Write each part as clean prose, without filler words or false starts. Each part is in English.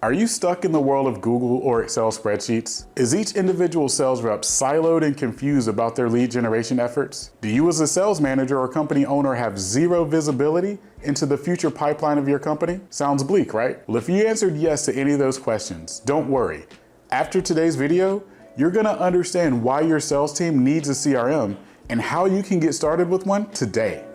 Are you stuck in the world of Google or Excel spreadsheets? Is each individual sales rep siloed and confused about their lead generation efforts? Do you as a sales manager or company owner have zero visibility into the future pipeline of your company? Sounds bleak, right? Well, if you answered yes to any of those questions, don't worry. After today's video, you're gonna understand why your sales team needs a CRM and how you can get started with one today.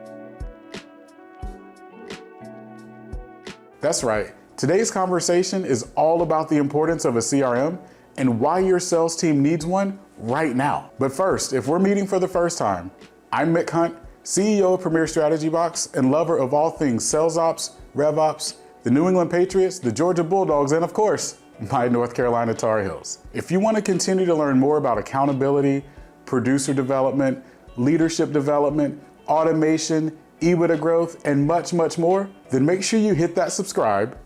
That's right. Today's conversation is all about the importance of a CRM and why your sales team needs one right now. But first, if we're meeting for the first time, I'm Mick Hunt, CEO of Premier Strategy Box and lover of all things sales ops, rev ops, the New England Patriots, the Georgia Bulldogs, and of course, my North Carolina Tar Heels. If you want to continue to learn more about accountability, producer development, leadership development, automation, EBITDA growth, and much, much more, then make sure you hit that subscribe,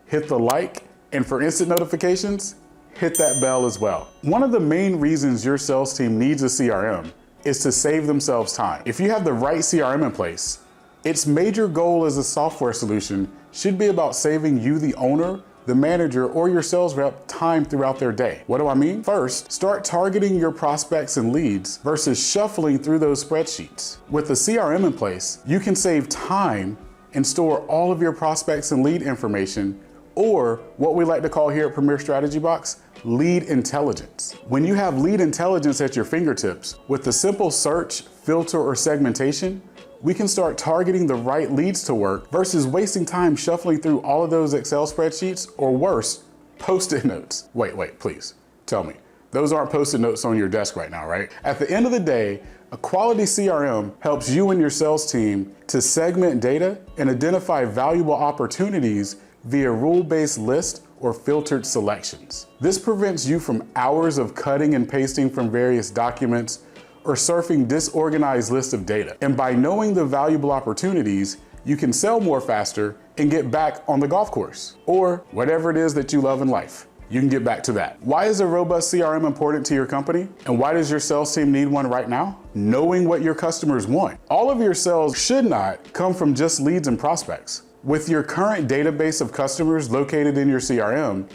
hit the like, and for instant notifications, hit that bell as well. One of the main reasons your sales team needs a CRM is to save themselves time. If you have the right CRM in place, its major goal as a software solution should be about saving you, the owner, the manager, or your sales rep time throughout their day. What do I mean? First, start targeting your prospects and leads versus shuffling through those spreadsheets. With a CRM in place, you can save time and store all of your prospects and lead information, or what we like to call here at Premier Strategy Box, lead intelligence. When you have lead intelligence at your fingertips, with a simple search, filter, or segmentation, we can start targeting the right leads to work versus wasting time shuffling through all of those Excel spreadsheets, or worse, Post-it notes. Wait, please, tell me. Those aren't Post-it notes on your desk right now, right? At the end of the day, a quality CRM helps you and your sales team to segment data and identify valuable opportunities via rule-based list or filtered selections. This prevents you from hours of cutting and pasting from various documents or surfing disorganized lists of data. And by knowing the valuable opportunities, you can sell more faster and get back on the golf course or whatever it is that you love in life. You can get back to that. Why is a robust CRM important to your company? And why does your sales team need one right now? Knowing what your customers want. All of your sales should not come from just leads and prospects. With your current database of customers located in your CRM,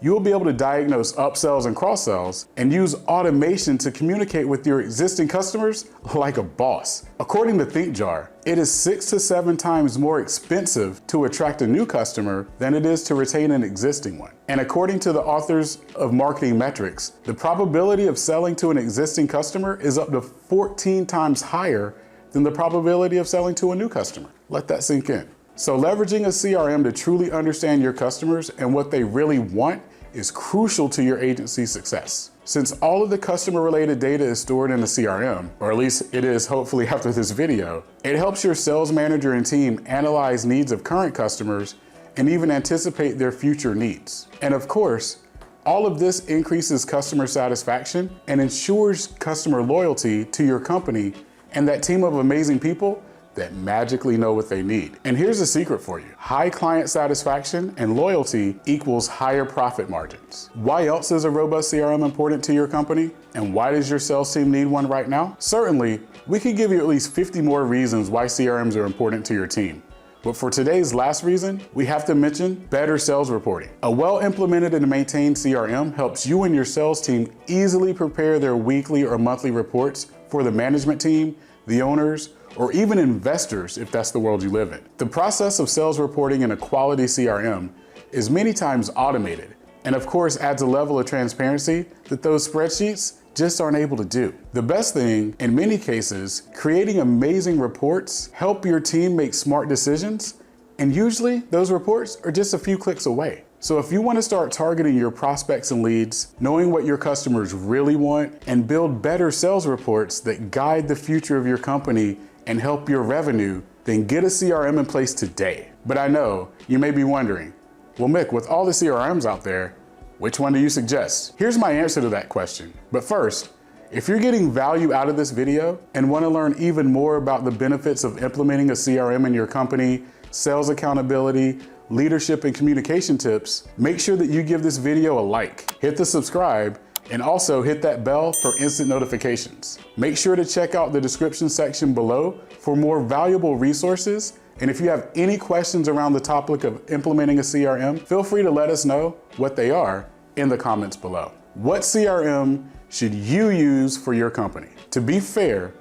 you will be able to diagnose upsells and cross-sells and use automation to communicate with your existing customers like a boss. According to ThinkJar, it is 6 to 7 times more expensive to attract a new customer than it is to retain an existing one. And according to the authors of Marketing Metrics, the probability of selling to an existing customer is up to 14 times higher than the probability of selling to a new customer. Let that sink in. So leveraging a CRM to truly understand your customers and what they really want is crucial to your agency's success. Since all of the customer-related data is stored in a CRM, or at least it is hopefully after this video, it helps your sales manager and team analyze needs of current customers and even anticipate their future needs. And of course, all of this increases customer satisfaction and ensures customer loyalty to your company and that team of amazing people that magically know what they need. And here's a secret for you. High client satisfaction and loyalty equals higher profit margins. Why else is a robust CRM important to your company? And why does your sales team need one right now? Certainly, we could give you at least 50 more reasons why CRMs are important to your team. But for today's last reason, we have to mention better sales reporting. A well-implemented and maintained CRM helps you and your sales team easily prepare their weekly or monthly reports for the management team, the owners, or even investors if that's the world you live in. The process of sales reporting in a quality CRM is many times automated, and of course adds a level of transparency that those spreadsheets just aren't able to do. The best thing, in many cases, creating amazing reports help your team make smart decisions, and usually those reports are just a few clicks away. So if you want to start targeting your prospects and leads, knowing what your customers really want, and build better sales reports that guide the future of your company and help your revenue, then get a CRM in place today. But I know you may be wondering, well, Mick, with all the CRMs out there, which one do you suggest? Here's my answer to that question. But first, if you're getting value out of this video and want to learn even more about the benefits of implementing a CRM in your company, sales accountability, leadership and communication tips, make sure that you give this video a like, hit the subscribe, and also hit that bell for instant notifications. Make sure to check out the description section below for more valuable resources And if you have any questions around the topic of implementing a CRM, feel free to let us know what they are in the comments below. What CRM should you use for your company? To be fair,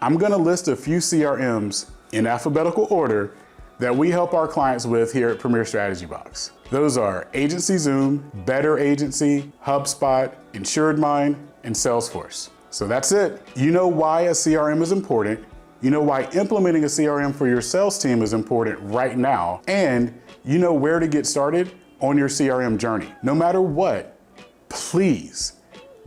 I'm gonna list a few CRMs in alphabetical order that we help our clients with here at Premier Strategy Box. Those are Agency Zoom, Better Agency, HubSpot, InsuredMind, and Salesforce. So that's it. You know why a CRM is important, you know why implementing a CRM for your sales team is important right now, and you know where to get started on your CRM journey. No matter what, please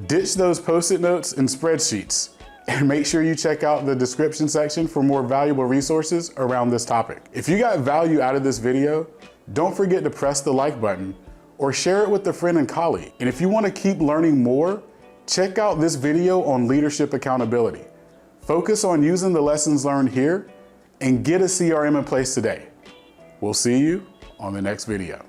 ditch those Post-it notes and spreadsheets and make sure you check out the description section for more valuable resources around this topic. If you got value out of this video, don't forget to press the like button or share it with a friend and colleague. And if you want to keep learning more, check out this video on leadership accountability. Focus on using the lessons learned here and get a CRM in place today. We'll see you on the next video.